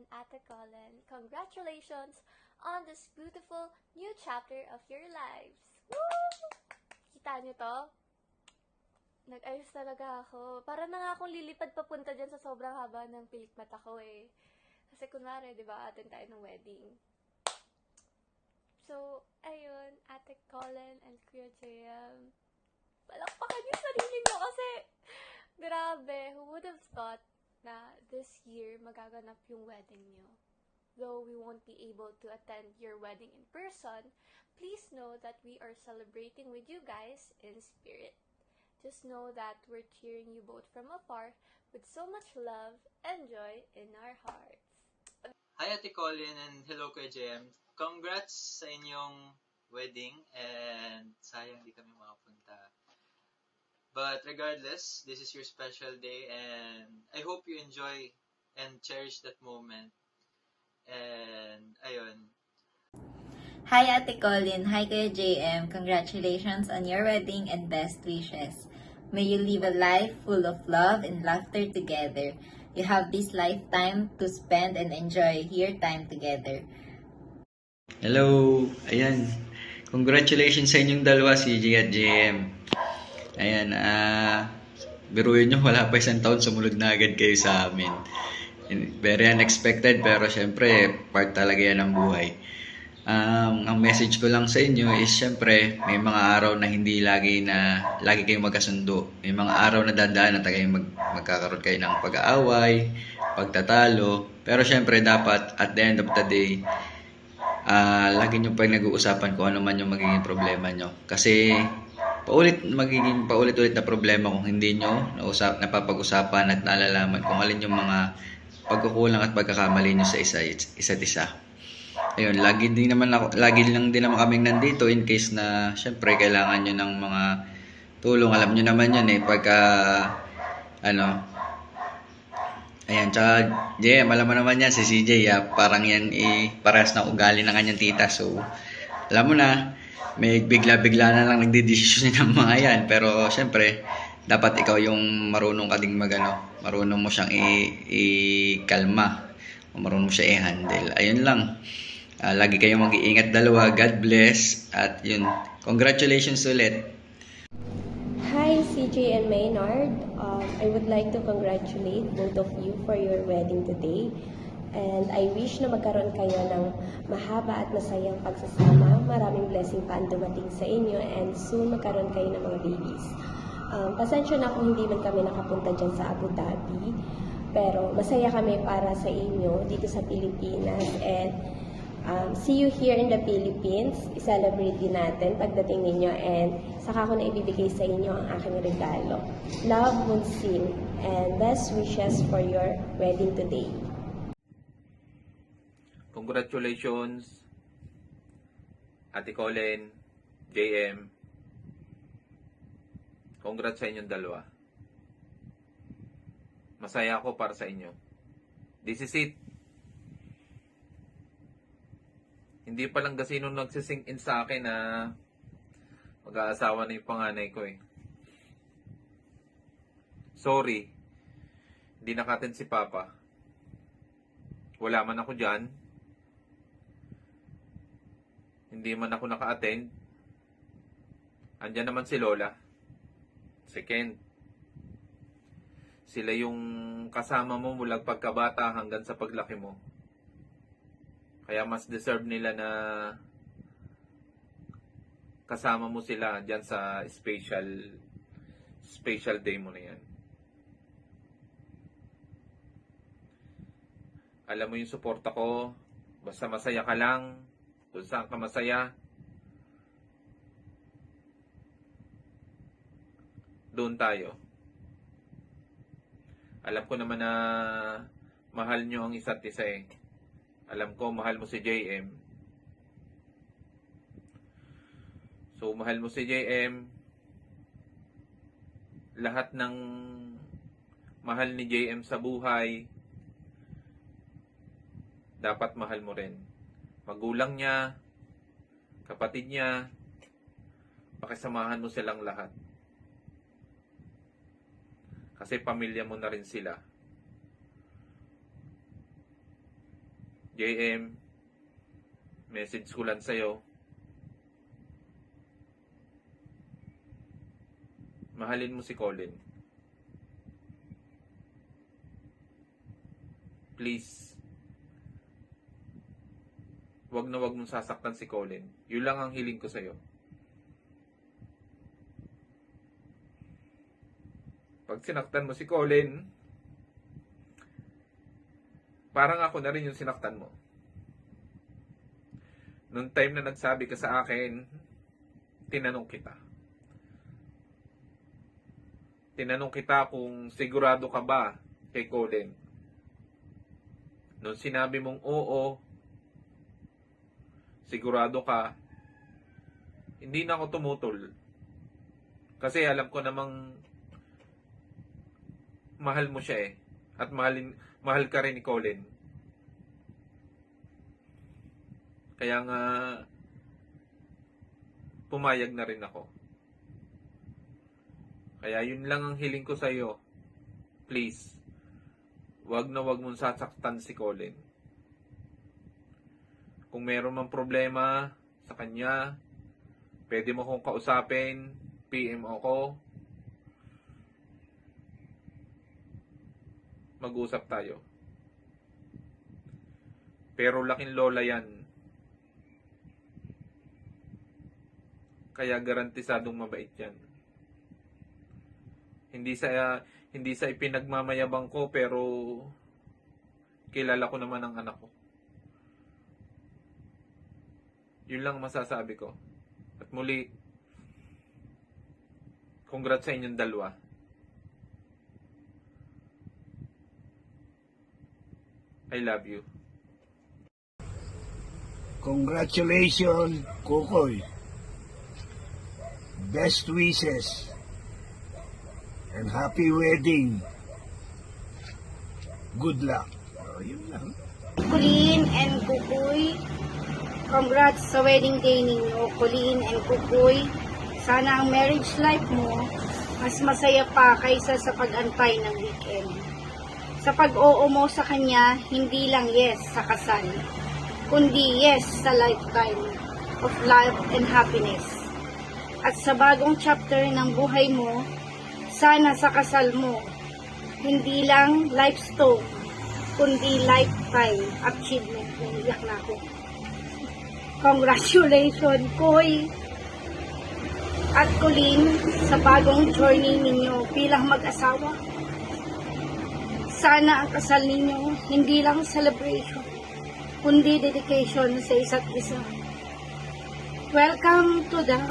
and Ate Colin. Congratulations on this beautiful new chapter of your lives. Woo! Kita nyo to? Nag-ayos talaga ako. Para na nga akong lilipad papunta dyan sa sobrang haba ng pilik mata ko eh. Kasi kunwari, di ba, attend tayo ng wedding. So, ayun, Ate Colin and Kuya JM. Palakpakan yung sarili nyo kasi grabe, who would have thought na this year magaganap yung wedding nyo. Though we won't be able to attend your wedding in person, please know that we are celebrating with you guys in spirit. Just know that we're cheering you both from afar with so much love and joy in our hearts. Hi Ate Colin and hello Kuya JM. Congrats sa inyong wedding and sayang di kami makapunta. But regardless, this is your special day and I hope you enjoy and cherish that moment. And ayun. Hi Ate Colin, hi Kuya JM. Congratulations on your wedding and best wishes. May you live a life full of love and laughter together. You have this lifetime to spend and enjoy your time together. Hello! Ayan. Congratulations sa inyong dalawa, CJ at JM. Ayan, biruin nyo, wala pa isang taon, sumunod na agad kayo sa amin. Very unexpected, pero syempre, part talaga yan ng buhay. Ang message ko lang sa inyo is syempre, may mga araw na hindi lagi kayong magkasundo. May mga araw na dadaan na magkakaroon kayo ng pag-aaway, pagtatalo. Pero syempre, dapat at the end of the day, lagi nyo pa nag-uusapan kung ano man yung magiging problema nyo. Kasi magiging paulit-ulit na problema kung hindi nyo napapag-usapan at nalalaman kung alin yung mga pagkukulang at pagkakamali nyo sa isa't isa. Ayun, lagi lang din naman kaming nandito in case na syempre kailangan nyo ng mga tulong. Alam nyo naman yan pagka ayan, tsaka JM, alam mo naman yan, si CJ, parang yan parehas na ugali ng kanyang tita. So, alam mo na, may bigla-bigla na lang nagdidesisyon ng mga yan. Pero, syempre, dapat ikaw yung marunong ka ding marunong mo siyang i-kalma, o marunong mo siya i-handle. Ayun lang. Lagi kayong mag-iingat dalawa. God bless. At yun, congratulations ulit. Hi, CJ and Maynard. I would like to congratulate both of you for your wedding today. And I wish na magkaroon kayo ng mahaba at masayang pagsasama. Maraming blessing pa ang dumating sa inyo and soon magkaroon kayo ng mga babies. Pasensya na kung hindi man kami nakapunta dyan sa Abu Dhabi. Pero masaya kami para sa inyo dito sa Pilipinas. And see you here in the Philippines. I-celebrate din natin pagdating ninyo and saka ko na ibibigay sa inyo ang aking regalo. Love, Monsing, and best wishes for your wedding today. Congratulations, Ate Colin, JM. Congrats sa inyong dalawa. Masaya ako para sa inyo. This is it. Hindi pa lang kasi nung nagsisink in sa akin na mag-aasawa na yung panganay ko Sorry, hindi nakaten si Papa. Wala man ako dyan. Hindi man ako naka-attend. Andyan naman si Lola. Si Ken. Sila yung kasama mo mula pagkabata hanggang sa paglaki mo. Kaya mas deserve nila na kasama mo sila dyan sa special day mo na yan. Alam mo yung suporta ko. Basta masaya ka lang. Kung saan ka masaya, doon tayo. Alam ko naman na mahal nyo ang isa't isa Alam ko, mahal mo si JM. So, mahal mo si JM. Lahat ng mahal ni JM sa buhay, dapat mahal mo rin. Magulang niya, kapatid niya, pakisamahan mo silang lahat. Kasi pamilya mo na rin sila. JM, message ko lang sa'yo. Mahalin mo si Colin. Please. Wag na wag mong sasaktan si Colin. Yun lang ang hiling ko sa'yo. Pag sinaktan mo si Colin, parang ako na rin yung sinaktan mo. Noong time na nagsabi ka sa akin, tinanong kita. Tinanong kita kung sigurado ka ba kay Colin. Noong sinabi mong oo, sigurado ka, hindi na ako tumutol. Kasi alam ko namang mahal mo siya eh. At mahal ka rin ni Colin. Kaya nga, pumayag na rin ako. Kaya yun lang ang hiling ko sa'yo. Please, wag na wag mong sasaktan si Colin. Kung meron mang problema sa kanya, pwede mo kong kausapin, PM ako. Mag-usap tayo. Pero laking lola yan. Kaya garantisadong mabait yan. Hindi sa ipinagmamayabang ko, pero kilala ko naman ang anak ko. Yun lang masasabi ko. At muli, congrats sa inyong dalawa. I love you. Congratulations, Kukoy. Best wishes. And happy wedding. Good luck. Oh, yun lang. Colleen and Kukoy, congrats sa wedding day ninyo, Colleen and Kukoy. Sana ang marriage life mo mas masaya pa kaysa sa pag-antay ng weekend. Sa pag-oo mo sa kanya, hindi lang yes sa kasal, kundi yes sa lifetime of love and happiness. At sa bagong chapter ng buhay mo, sana sa kasal mo, hindi lang lifestone, kundi lifetime achievement. Naiyak na ako. Congratulations, Koy at Colleen, sa bagong journey ninyo bilang mag-asawa. Sana ang kasal ninyo hindi lang celebration, kundi dedication sa isa't isa. Welcome to the